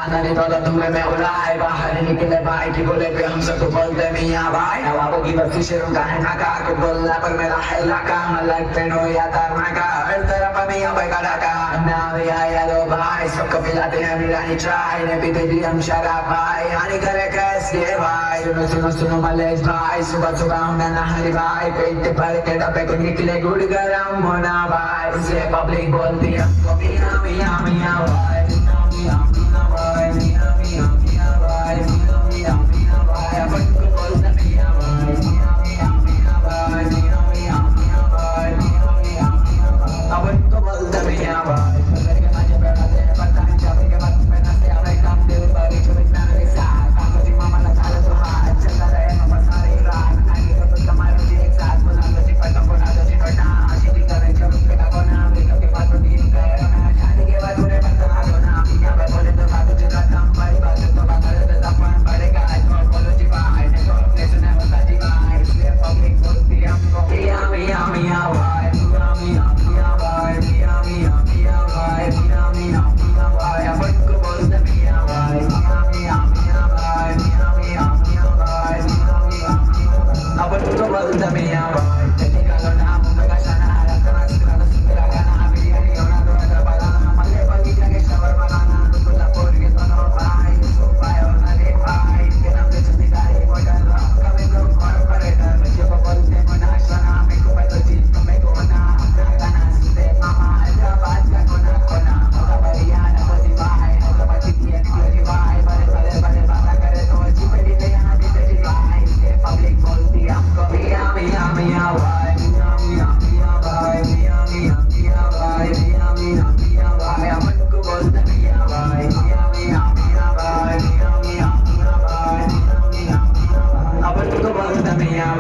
नानी वाला तुम्हें मैं उड़ाए बाहर निकले भाई की बोले पे हम सबको बोलते मियां भाई नवाबों की बस्ती शेरों का है नाका को बोलना पर मेरा है लाका मलक पे नो या तरनाका हर तरफ मियां भाई का डाका ना भी आया लो भाई सबको पिलाते हैं बिरयानी चाय ने पीते भी हम शराब भाई हानि करे कैसे भाई सुनो सुनो सुनो मलेश भाई सुबह सुबह हम नहारी भाई पेट भर के डब्बे को निकले गुड़ गरम होना भाई इसलिए पब्लिक बोलती है हमको मियां मियां मियां भाई मियां मियां मियां भाई मियां मियां मियां भाई मियां मियां मियां भाई अपन को बोलते मियां भाई मियां मियां मियां भाई मियां मियां मियां भाई मियां मियां मियां भाई अपन को बोलते मियां भाई सगर के माजे बैठाते हैं पता नहीं चाबी के बाद में नसे आवे काम दे बारी जो बिना रे साथ काको जी मामा ना चाले तो हाथ चलता रहे मामा सारी रात आगे तो कमाल जी एक साथ बना दो जी पता बना दो जी पता आशी करें जब के ना बना बिना के बाद दिन करे ना शादी के बाद उन्हें बता दो ना मियां भाई बोले तो बात तुझे काम भाई बात तो बात करे तो अपन पड़ेगा आज बोलो जी भाई ने तो अपने सुना बता जी भाई इसलिए पब्लिक बोलती है हमको मियां मियां मियां भाई मियां मियां मियां भाई मियां मियां मियां भाई मियां मियां मियां भाई अपन को बोलते मियां भाई मियां मियां मियां भाई मियां मियां मियां भाई मियां मियां मियां भाई अपन को बोलते मियां भाई तेरी गालों नाम में का शाना रखना सिरा सिरा गाना बिरयानी होना तो अगर बनाना मल्ले बगी जाके शवर बनाना तो ला पोर के तो नो भाई सो पाए होना रे भाई के नाम से चुनी गाड़ी मॉडल कभी तो कॉर्पोरेटर मुझे बोलते मना शाना में को तो जीत को मैं को ना गाना सुनते मामा हैदराबाद का कोना कोना होगा बरियाना बजी भाई होगा बजी की जी भाई बड़े बड़े बड़े बात करे तो जी मेरी ले यहां भी तेरी भाई ये पब्लिक बोलती है हमको मियां मियां मियां भाई मियां मियां मियां भाई मियां मियां मियां भाई मियां मियां मियां भाई अपन को बोलते मियां भाई मियां मियां मियां भाई मियां मियां मियां भाई मियां मियां मियां भाई अपन को बोलते मियां